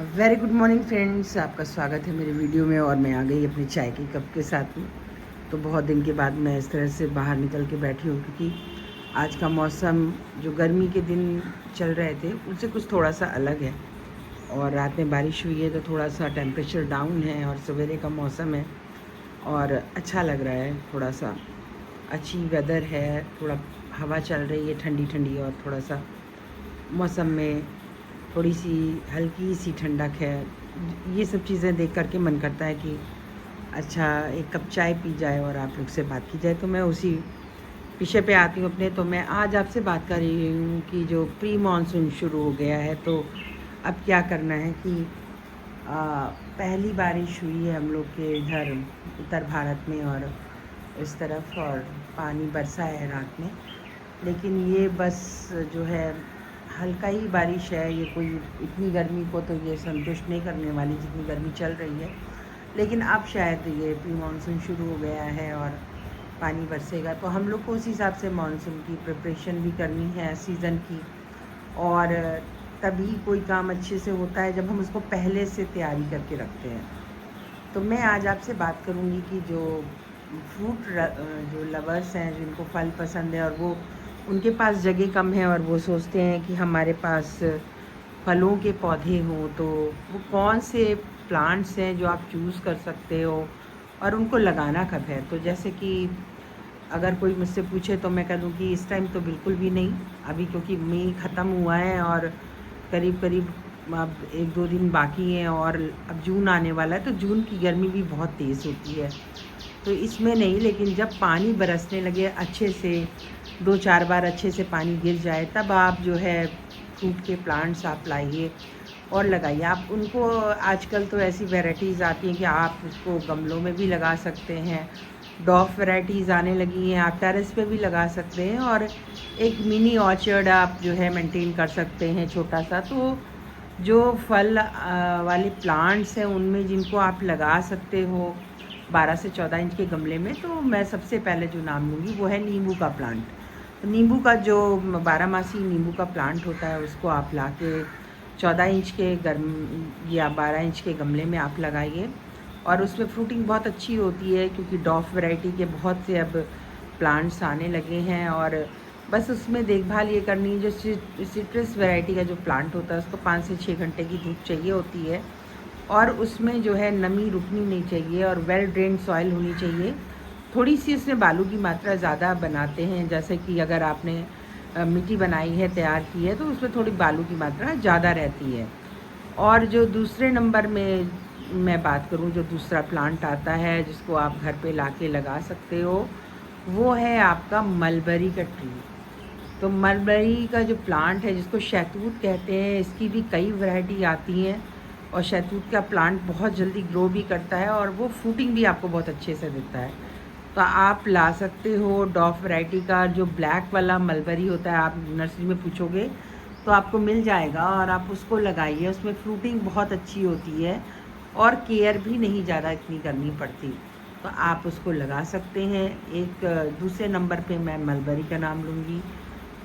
Very good morning friends, आपका स्वागत है मेरे वीडियो में। और मैं आ गई अपनी चाय की कप के साथ में। तो बहुत दिन के बाद मैं इस तरह से बाहर निकल के बैठी हूँ, क्योंकि आज का मौसम जो गर्मी के दिन चल रहे थे उनसे कुछ थोड़ा सा अलग है। और रात में बारिश हुई है तो थोड़ा सा टेम्परेचर डाउन है और सवेरे का मौसम है और अच्छा लग रहा है। थोड़ा सा अच्छी वेदर है, थोड़ा हवा चल रही है ठंडी ठंडी, और थोड़ा सा मौसम में थोड़ी सी हल्की सी ठंडक है। ये सब चीज़ें देख कर के मन करता है कि अच्छा एक कप चाय पी जाए और आप लोग से बात की जाए। तो मैं उसी विषय पे आती हूँ अपने। तो मैं आज आपसे बात कर रही हूँ कि जो प्री मानसून शुरू हो गया है, तो अब क्या करना है कि पहली बारिश हुई है हम लोग के इधर उत्तर भारत में और इस तरफ, और पानी बरसा है रात में। लेकिन ये बस जो है हल्का ही बारिश है, ये कोई इतनी गर्मी को तो ये संतुष्ट नहीं करने वाली जितनी गर्मी चल रही है। लेकिन अब शायद ये प्री मानसून शुरू हो गया है और पानी बरसेगा, तो हम लोग को उस हिसाब से मानसून की प्रिपरेशन भी करनी है सीज़न की। और तभी कोई काम अच्छे से होता है जब हम उसको पहले से तैयारी करके रखते हैं। तो मैं आज आपसे बात करूँगी कि जो जो लवर्स हैं, जिनको फल पसंद है और वो उनके पास जगह कम है और वो सोचते हैं कि हमारे पास फलों के पौधे हों, तो वो कौन से प्लांट्स हैं जो आप चूज़ कर सकते हो और उनको लगाना कब है। तो जैसे कि अगर कोई मुझसे पूछे तो मैं कह दूँ कि इस टाइम तो बिल्कुल भी नहीं अभी, क्योंकि मई ख़त्म हुआ है और करीब करीब अब 1-2 दिन बाकी हैं और अब जून आने वाला है। तो जून की गर्मी भी बहुत तेज़ होती है, तो इसमें नहीं। लेकिन जब पानी बरसने लगे अच्छे से, 2-4 बार अच्छे से पानी गिर जाए, तब आप जो है फ्रूट के प्लांट्स आप लाइए और लगाइए। आप उनको आजकल तो ऐसी वैराइटीज़ आती हैं कि आप उसको गमलों में भी लगा सकते हैं। डॉफ वैराइटीज़ आने लगी हैं, आप टेरेस पे भी लगा सकते हैं और एक मिनी ऑर्चर्ड आप जो है मेंटेन कर सकते हैं छोटा सा। तो जो फल वाले प्लांट्स हैं उनमें जिनको आप लगा सकते हो 12 से 14 इंच के गमले में, तो मैं सबसे पहले जो नाम लूँगी वो है नींबू का प्लांट। तो नींबू का जो 12 मासी नींबू का प्लांट होता है उसको आप ला के 14 इंच के या 12 इंच के गमले में आप लगाइए। और उसमें फ्रूटिंग बहुत अच्छी होती है, क्योंकि डॉफ वैरायटी के बहुत से अब प्लांट्स आने लगे हैं। और बस उसमें देखभाल ये करनी है, जो सिट्रस वैरायटी का जो प्लांट होता है उसको 5 से 6 घंटे की धूप चाहिए होती है, और उसमें जो है नमी रुकनी नहीं चाहिए और वेल ड्रेन्ड सॉइल होनी चाहिए। थोड़ी सी उसमें बालू की मात्रा ज़्यादा बनाते हैं, जैसे कि अगर आपने मिट्टी बनाई है, तैयार की है, तो उसमें थोड़ी बालू की मात्रा ज़्यादा रहती है। और जो दूसरे नंबर में मैं बात करूं, जो दूसरा प्लांट आता है जिसको आप घर पे लाके लगा सकते हो, वो है आपका मलबरी का ट्री। तो मलबरी का जो प्लांट है, जिसको शहतूत कहते हैं, इसकी भी कई वैरायटी आती हैं। और शहतूत का प्लांट बहुत जल्दी ग्रो भी करता है और वो फ्रूटिंग भी आपको बहुत अच्छे से देता है। तो आप ला सकते हो डॉफ वैरायटी का जो ब्लैक वाला मलबरी होता है, आप नर्सरी में पूछोगे तो आपको मिल जाएगा और आप उसको लगाइए। उसमें फ्रूटिंग बहुत अच्छी होती है और केयर भी नहीं ज़्यादा इतनी करनी पड़ती, तो आप उसको लगा सकते हैं। एक दूसरे नंबर पे मैं मलबरी का नाम लूँगी।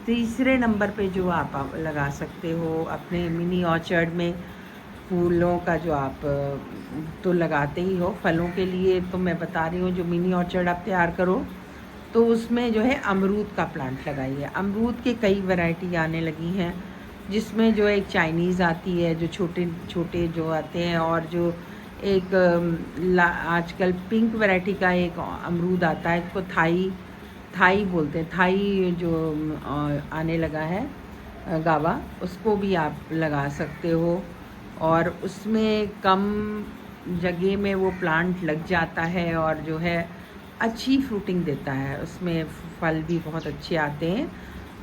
तीसरे नंबर पे जो आप लगा सकते हो अपने मिनी ऑर्चर्ड में, फूलों का जो आप तो लगाते ही हो, फलों के लिए तो मैं बता रही हूँ, जो मिनी ऑर्चर्ड आप तैयार करो तो उसमें जो है अमरूद का प्लांट लगाइए। अमरूद के कई वैरायटी आने लगी हैं, जिसमें जो एक चाइनीज़ आती है, जो छोटे छोटे जो आते हैं, और जो एक आजकल पिंक वैरायटी का एक अमरूद आता है, इसको थाई थाई बोलते हैं। थाई जो आने लगा है गावा, उसको भी आप लगा सकते हो। और उसमें कम जगह में वो प्लांट लग जाता है और जो है अच्छी फ्रूटिंग देता है, उसमें फल भी बहुत अच्छे आते हैं।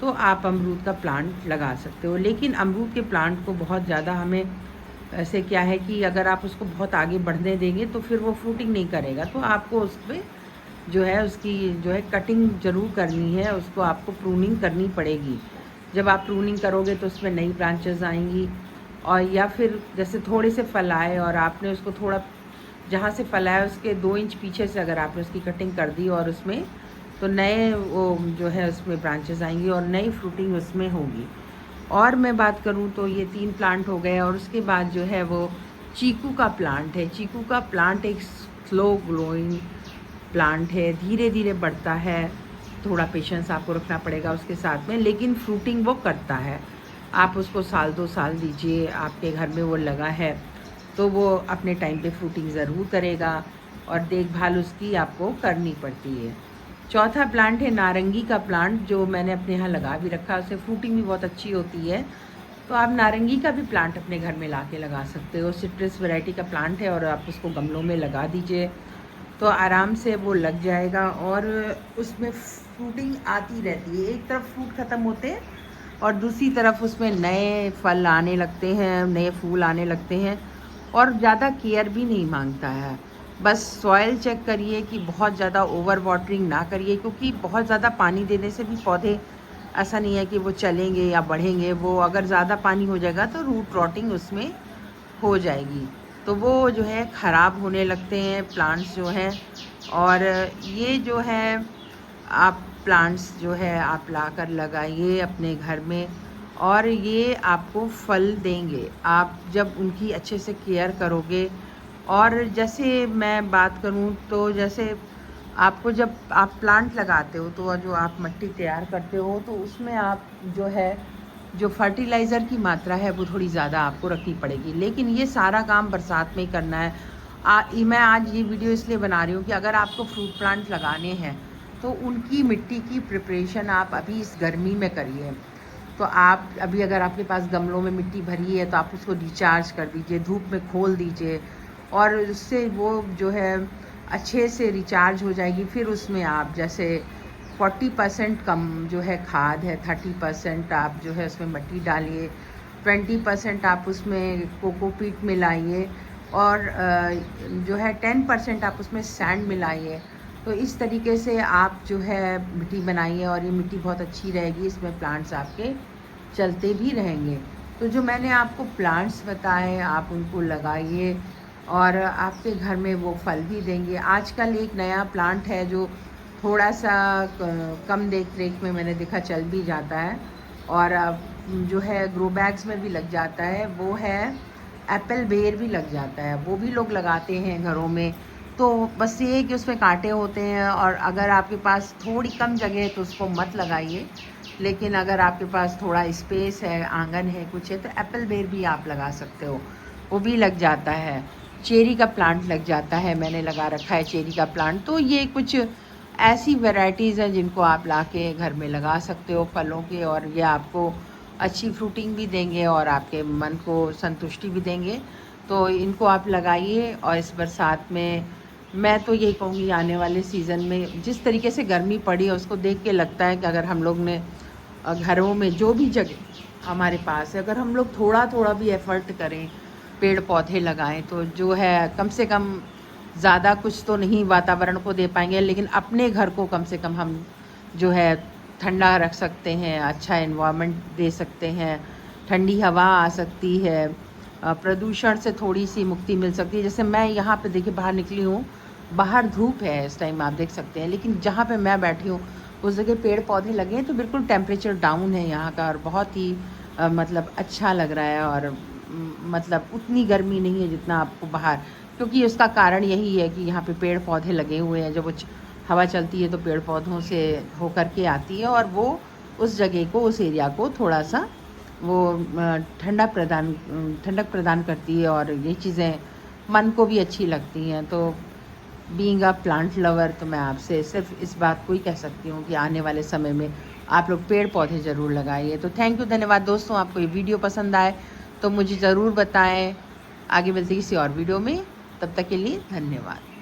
तो आप अमरूद का प्लांट लगा सकते हो। लेकिन अमरूद के प्लांट को बहुत ज़्यादा हमें ऐसे क्या है कि अगर आप उसको बहुत आगे बढ़ने देंगे तो फिर वो फ्रूटिंग नहीं करेगा। तो आपको उस पर जो है उसकी जो है कटिंग ज़रूर करनी है, उसको आपको प्रूनिंग करनी पड़ेगी। जब आप प्रूनिंग करोगे तो उसमें नई ब्रांचेस आएंगी। और या फिर जैसे थोड़े से फल आए और आपने उसको थोड़ा, जहाँ से फल आया उसके 2 इंच पीछे से अगर आपने उसकी कटिंग कर दी और उसमें, तो नए वो जो है उसमें ब्रांचेस आएंगी और नई फ्रूटिंग उसमें होगी। और मैं बात करूं तो ये 3 प्लांट हो गए, और उसके बाद जो है वो चीकू का प्लांट है। चीकू का प्लांट एक स्लो ग्रोइंग प्लांट है, धीरे धीरे बढ़ता है, थोड़ा पेशेंस आपको रखना पड़ेगा उसके साथ में, लेकिन फ्रूटिंग वो करता है। आप उसको साल 2 साल दीजिए, आपके घर में वो लगा है तो वो अपने टाइम पे फ्रूटिंग ज़रूर करेगा, और देखभाल उसकी आपको करनी पड़ती है। चौथा प्लांट है नारंगी का प्लांट, जो मैंने अपने यहाँ लगा भी रखा है, उससे फ्रूटिंग भी बहुत अच्छी होती है। तो आप नारंगी का भी प्लांट अपने घर में ला के लगा सकते हो। सिट्रस वैरायटी का प्लांट है, और आप उसको गमलों में लगा दीजिए तो आराम से वो लग जाएगा, और उसमें फ्रूटिंग आती रहती है। एक तरफ फ्रूट ख़त्म होते हैं और दूसरी तरफ उसमें नए फल आने लगते हैं, नए फूल आने लगते हैं, और ज़्यादा केयर भी नहीं मांगता है। बस सॉइल चेक करिए कि बहुत ज़्यादा ओवर वाटरिंग ना करिए, क्योंकि बहुत ज़्यादा पानी देने से भी पौधे ऐसा नहीं है कि वो चलेंगे या बढ़ेंगे। वो अगर ज़्यादा पानी हो जाएगा तो रूट रॉटिंग उसमें हो जाएगी, तो वो जो है ख़राब होने लगते हैं प्लांट्स जो हैं। और ये जो है आप प्लांट्स जो है आप लाकर लगाइए अपने घर में, और ये आपको फल देंगे आप जब उनकी अच्छे से केयर करोगे। और जैसे मैं बात करूं तो जैसे आपको जब आप प्लांट लगाते हो तो जो आप मिट्टी तैयार करते हो तो उसमें आप जो है जो फर्टिलाइज़र की मात्रा है वो थोड़ी ज़्यादा आपको रखनी पड़ेगी, लेकिन ये सारा काम बरसात में ही करना है। मैं आज ये वीडियो इसलिए बना रही हूँ कि अगर आपको फ्रूट प्लांट लगाने हैं तो उनकी मिट्टी की प्रिपरेशन आप अभी इस गर्मी में करिए। तो आप अभी अगर आपके पास गमलों में मिट्टी भरी है तो आप उसको रिचार्ज कर दीजिए, धूप में खोल दीजिए, और उससे वो जो है अच्छे से रिचार्ज हो जाएगी। फिर उसमें आप जैसे 40% कम जो है खाद है, 30% आप जो है उसमें मिट्टी डालिए, 20% आप उसमें कोकोपीट मिलाइए, और जो है 10% आप उसमें सैंड मिलाइए। तो इस तरीके से आप जो है मिट्टी बनाइए, और ये मिट्टी बहुत अच्छी रहेगी, इसमें प्लांट्स आपके चलते भी रहेंगे। तो जो मैंने आपको प्लांट्स बताए आप उनको लगाइए, और आपके घर में वो फल भी देंगे। आजकल एक नया प्लांट है जो थोड़ा सा कम देख रेख में मैंने देखा चल भी जाता है, और जो है ग्रो बैग्स में भी लग जाता है, वो है एप्पल बेर भी लग जाता है, वो भी लोग लगाते हैं घरों में। तो बस ये है कि उसमें कांटे होते हैं, और अगर आपके पास थोड़ी कम जगह है तो उसको मत लगाइए, लेकिन अगर आपके पास थोड़ा स्पेस है, आंगन है, कुछ है, तो एप्पल बेर भी आप लगा सकते हो, वो भी लग जाता है। चेरी का प्लांट लग जाता है, मैंने लगा रखा है चेरी का प्लांट। तो ये कुछ ऐसी वैरायटीज़ हैं जिनको आप ला के घर में लगा सकते हो फलों के, और ये आपको अच्छी फ्रूटिंग भी देंगे और आपके मन को संतुष्टि भी देंगे। तो इनको आप लगाइए, और इस बरसात में मैं तो यही कहूँगी आने वाले सीज़न में जिस तरीके से गर्मी पड़ी है उसको देख के लगता है कि अगर हम लोग ने घरों में जो भी जगह हमारे पास है, अगर हम लोग थोड़ा थोड़ा भी एफ़र्ट करें, पेड़ पौधे लगाएं, तो जो है कम से कम ज़्यादा कुछ तो नहीं वातावरण को दे पाएंगे, लेकिन अपने घर को कम से कम हम जो है ठंडा रख सकते हैं, अच्छा एनवायरनमेंट दे सकते हैं, ठंडी हवा आ सकती है, प्रदूषण से थोड़ी सी मुक्ति मिल सकती है। जैसे मैं यहाँ पे देखिए बाहर निकली हूँ, बाहर धूप है इस टाइम आप देख सकते हैं, लेकिन जहाँ पे मैं बैठी हूँ उस जगह पेड़ पौधे लगे हैं, तो बिल्कुल टेम्परेचर डाउन है यहाँ का, और बहुत ही मतलब अच्छा लग रहा है, और मतलब उतनी गर्मी नहीं है जितना आपको बाहर, क्योंकि उसका कारण यही है कि यहाँ पे पेड़ पौधे लगे हुए हैं। जब वो हवा चलती है तो पेड़ पौधों से होकर के आती है, और वो उस जगह को, उस एरिया को थोड़ा सा वो ठंडक प्रदान करती है, और ये चीज़ें मन को भी अच्छी लगती हैं। तो बीइंग अ प्लांट लवर, तो मैं आपसे सिर्फ इस बात को ही कह सकती हूँ कि आने वाले समय में आप लोग पेड़ पौधे ज़रूर लगाइए। तो थैंक यू, धन्यवाद दोस्तों। आपको ये वीडियो पसंद आए तो मुझे ज़रूर बताएं। आगे मिलते किसी और वीडियो में, तब तक के लिए धन्यवाद।